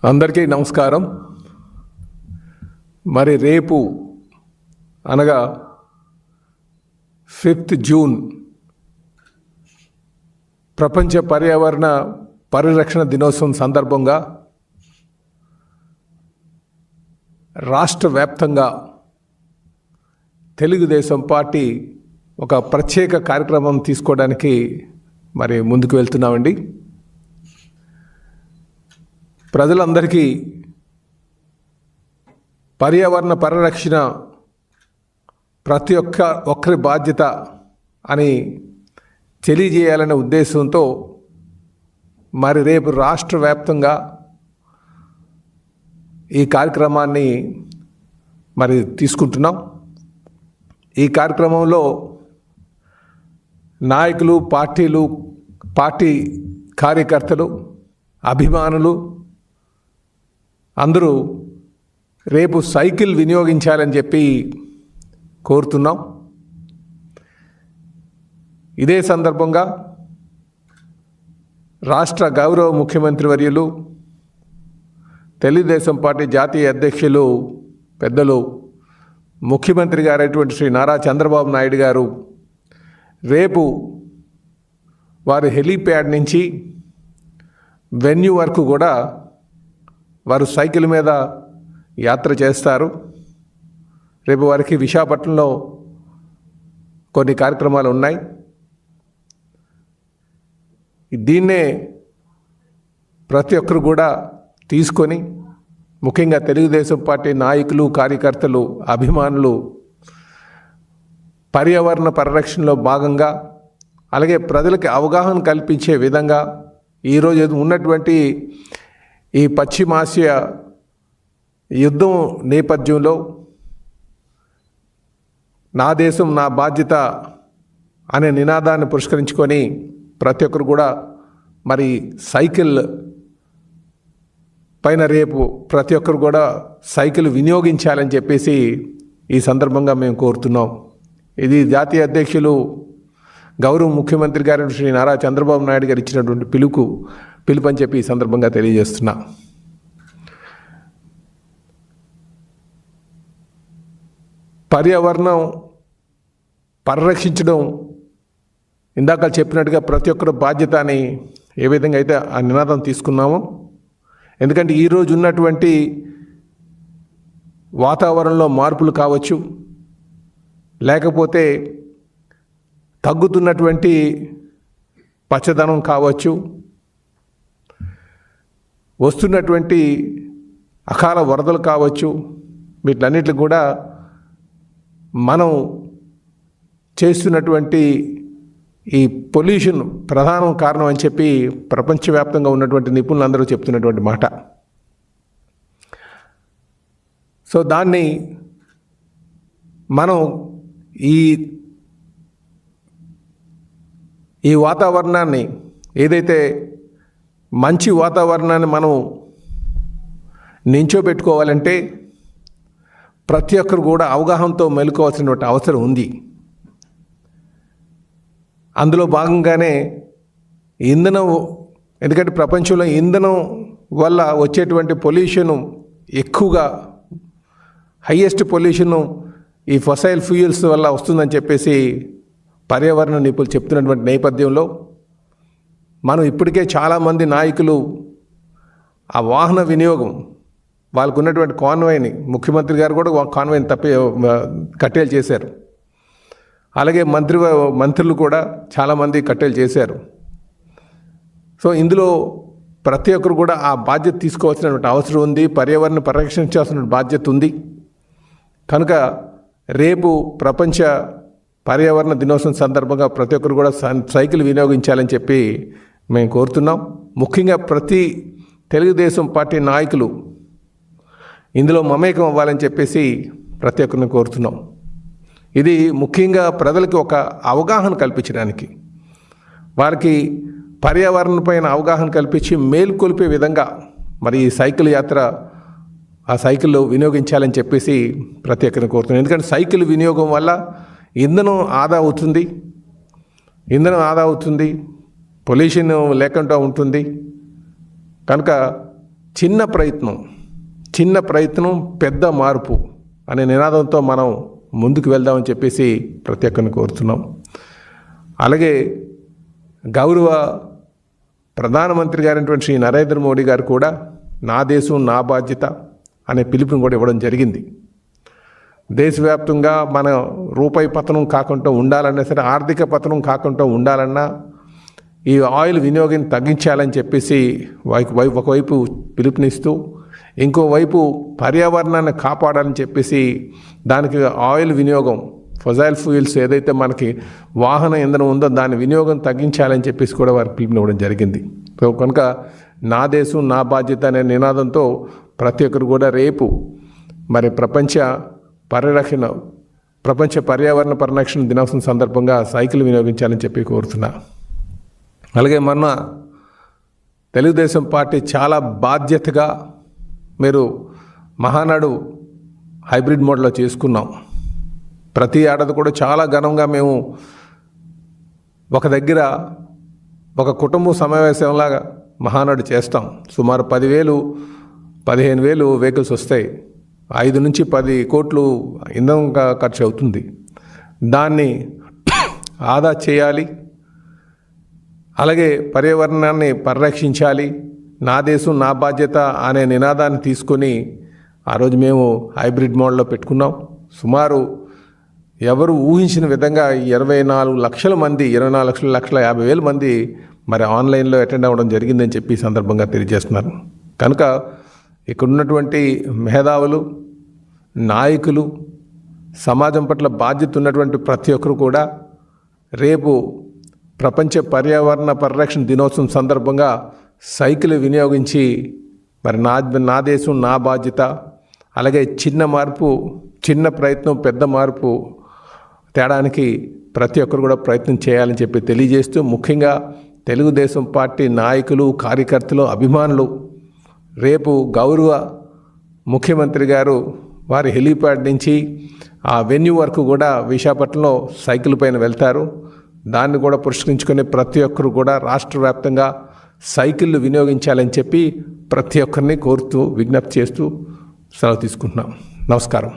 అందరికీ నమస్కారం. మరి రేపు అనగా 5th జూన్ ప్రపంచ పర్యావరణ పరిరక్షణ దినోత్సవం సందర్భంగా రాష్ట్ర వ్యాప్తంగా తెలుగుదేశం పార్టీ ఒక ప్రత్యేక కార్యక్రమం తీసుకోవడానికి మరి ముందుకు వెళ్తున్నామండి. ప్రజలందరికీ పర్యావరణ పరిరక్షణ ప్రతి ఒక్కరి బాధ్యత అని తెలియజేయాలనే ఉద్దేశంతో మరి రేపు రాష్ట్ర వ్యాప్తంగా ఈ కార్యక్రమాన్ని మరి తీసుకుంటున్నాం. ఈ కార్యక్రమంలో నాయకులు, పార్టీ కార్యకర్తలు, అభిమానులు అందరూ రేపు సైకిల్ వినియోగించాలని చెప్పి కోరుతున్నాం. ఇదే సందర్భంగా రాష్ట్ర గౌరవ ముఖ్యమంత్రి వర్యులు, తెలుగుదేశం పార్టీ జాతీయ అధ్యక్షులు పెద్దలు ముఖ్యమంత్రి గారైనటువంటి శ్రీ నారా చంద్రబాబు నాయుడు గారు రేపు వారి హెలీప్యాడ్ నుంచి వెన్యూ వరకు కూడా వారు సైకిల్ మీద యాత్ర చేస్తారు. రేపు వారికి విశాఖపట్నంలో కొన్ని కార్యక్రమాలు ఉన్నాయి. దీన్నే ప్రతి ఒక్కరు కూడా తీసుకొని, ముఖ్యంగా తెలుగుదేశం పార్టీ నాయకులు, కార్యకర్తలు, అభిమానులు పర్యావరణ పరిరక్షణలో భాగంగా, అలాగే ప్రజలకి అవగాహన కల్పించే విధంగా ఈరోజు ఉన్నటువంటి ఈ పశ్చిమాసియా యుద్ధం నేపథ్యంలో నా దేశం నా బాధ్యత అనే నినాదాన్ని పురస్కరించుకొని ప్రతి ఒక్కరు కూడా మరి సైకిల్ పైన రేపు ప్రతి ఒక్కరు కూడా సైకిల్ వినియోగించాలని చెప్పేసి ఈ సందర్భంగా మేము కోరుతున్నాం. ఇది జాతీయ అధ్యక్షులు గౌరవ ముఖ్యమంత్రి గారు శ్రీ నారా చంద్రబాబు నాయుడు గారు ఇచ్చినటువంటి పిలుపు అని చెప్పి ఈ సందర్భంగా తెలియజేస్తున్నా. పర్యావరణం పరిరక్షించడం ఇందాక చెప్పినట్టుగా ప్రతి ఒక్కరు బాధ్యత అని ఏ విధంగా అయితే ఆ నినాదం తీసుకున్నామో, ఎందుకంటే ఈరోజు ఉన్నటువంటి వాతావరణంలో మార్పులు కావచ్చు, లేకపోతే తగ్గుతున్నటువంటి పచ్చదనం కావచ్చు, వస్తున్నటువంటి అకాల వరదలు కావచ్చు, వీటన్నిటికి కూడా మనం చేస్తున్నటువంటి ఈ పొల్యూషన్ ప్రధాన కారణం అని చెప్పి ప్రపంచవ్యాప్తంగా ఉన్నటువంటి నిపుణులు అందరూ చెప్తున్నటువంటి మాట. సో దాన్ని మనం ఈ వాతావరణాన్ని, ఏదైతే మంచి వాతావరణాన్ని మనం నించోబెట్టుకోవాలంటే ప్రతి ఒక్కరు కూడా అవగాహనతో మెలుకోవాల్సినటువంటి అవసరం ఉంది. అందులో భాగంగానే ఇంధనం, ఎందుకంటే ప్రపంచంలో ఇంధనం వల్ల వచ్చేటువంటి పొల్యూషను ఎక్కువగా, హయ్యెస్ట్ పొల్యూషను ఈ ఫసైల్ ఫ్యూయల్స్ వల్ల వస్తుందని చెప్పేసి పర్యావరణ నిపుణులు చెప్తున్నటువంటి నేపథ్యంలో మనం ఇప్పటికే చాలామంది నాయకులు ఆ వాహన వినియోగం, వాళ్ళకు ఉన్నటువంటి కాన్వాయ్ని, ముఖ్యమంత్రి గారు కూడా కాన్వాయ్ని కట్టేలు చేశారు. అలాగే మంత్రులు కూడా చాలామంది కట్టేలు చేశారు. సో ఇందులో ప్రతి ఒక్కరు కూడా ఆ బాధ్యత తీసుకోవాల్సినటువంటి అవసరం ఉంది. పర్యావరణ పరిరక్షించాల్సిన బాధ్యత ఉంది. కనుక రేపు ప్రపంచ పర్యావరణ దినోత్సవం సందర్భంగా ప్రతి ఒక్కరు కూడా సైకిల్ వినియోగించాలని చెప్పి మేము కోరుతున్నాం. ముఖ్యంగా ప్రతి తెలుగుదేశం పార్టీ నాయకులు ఇందులో మమేకం అవ్వాలని చెప్పేసి ప్రతి ఒక్కరిని కోరుతున్నాం. ఇది ముఖ్యంగా ప్రజలకి ఒక అవగాహన కల్పించడానికి, వారికి పర్యావరణం పైన అవగాహన కల్పించి మేల్కొల్పే విధంగా మరి ఈ సైకిల్ యాత్ర, ఆ సైకిల్ వినియోగించాలని చెప్పేసి ప్రతి ఒక్కరిని కోరుతున్నాం. ఎందుకంటే సైకిల్ వినియోగం వల్ల ఇంధనం ఆదా అవుతుంది, పొల్యూషన్ లేకుండా ఉంటుంది. కనుక చిన్న ప్రయత్నం పెద్ద మార్పు అనే నినాదంతో మనం ముందుకు వెళ్దామని చెప్పేసి ప్రతి ఒక్కరిని కోరుతున్నాం. అలాగే గౌరవ ప్రధానమంత్రి గారైనటువంటి శ్రీ నరేంద్ర మోడీ గారు కూడా నా దేశం నా బాధ్యత అనే పిలుపుని కూడా ఇవ్వడం జరిగింది. దేశవ్యాప్తంగా మన రూపాయి పతనం కాకుండా ఉండాలన్నా సరే, ఆర్థిక పతనం కాకుండా ఉండాలన్నా ఈ ఆయిల్ వినియోగాన్ని తగ్గించాలని చెప్పేసి ఒకవైపు పిలుపునిస్తూ ఇంకోవైపు పర్యావరణాన్ని కాపాడాలని చెప్పేసి దానికి ఆయిల్ వినియోగం, ఫొజైల్ ఫ్యూయల్స్ ఏదైతే మనకి వాహన ఇంధనం ఉందో దాని వినియోగం తగ్గించాలని చెప్పేసి కూడా వారికి పిలుపునివ్వడం జరిగింది. సో కనుక నా దేశం నా బాధ్యత అనే నినాదంతో ప్రతి ఒక్కరు కూడా రేపు మరి ప్రపంచ పర్యావరణ పరిరక్షణ దినోత్సవం సందర్భంగా సైకిల్ వినియోగించాలని చెప్పి కోరుతున్నా. అలాగే మొన్న తెలుగుదేశం పార్టీ చాలా బాధ్యతగా మీరు మహానాడు హైబ్రిడ్ మోడ్లో చేసుకున్నాం. ప్రతి ఏడాది కూడా చాలా ఘనంగా మేము ఒక దగ్గర ఒక కుటుంబ సమావేశంలాగా మహానాడు చేస్తాం. సుమారు 10,000-15,000 వెహికల్స్ వస్తాయి. 5 నుంచి 10 కోట్లు ఇంధనంగా ఖర్చు అవుతుంది. దాన్ని ఆదా చేయాలి, అలాగే పర్యావరణాన్ని పరిరక్షించాలి, నా దేశం నా బాధ్యత అనే నినాదాన్ని తీసుకొని ఆ రోజు మేము హైబ్రిడ్ మోడ్లో పెట్టుకున్నాం. సుమారు ఎవరు ఊహించిన విధంగా 24 లక్షల మంది 24,50,000 మంది మరి ఆన్లైన్లో అటెండ్ అవ్వడం జరిగిందని చెప్పి ఈ సందర్భంగా తెలియజేస్తున్నారు. కనుక ఇక్కడ ఉన్నటువంటి మేధావులు, నాయకులు, సమాజం పట్ల బాధ్యత ఉన్నటువంటి ప్రతి ఒక్కరు కూడా రేపు ప్రపంచ పర్యావరణ పరిరక్షణ దినోత్సవం సందర్భంగా సైకిల్ వినియోగించి మరి నా దేశం నా బాధ్యత, అలాగే చిన్న ప్రయత్నం పెద్ద మార్పు తేడానికి ప్రతి ఒక్కరు కూడా ప్రయత్నం చేయాలని చెప్పి తెలియజేస్తూ, ముఖ్యంగా తెలుగుదేశం పార్టీ నాయకులు, కార్యకర్తలు, అభిమానులు రేపు గౌరవ ముఖ్యమంత్రి గారు వారి హెలీప్యాడ్ నుంచి ఆ వెన్యూ వరకు కూడా విశాఖపట్నంలో సైకిల్ పైన వెళ్తారు. దాన్ని కూడా పురస్కరించుకొని ప్రతి ఒక్కరు కూడా రాష్ట్ర వ్యాప్తంగా సైకిళ్ళు వినియోగించాలని చెప్పి ప్రతి ఒక్కరిని కోరుతూ విజ్ఞప్తి చేస్తూ సెలవు తీసుకుంటున్నాం. నమస్కారం.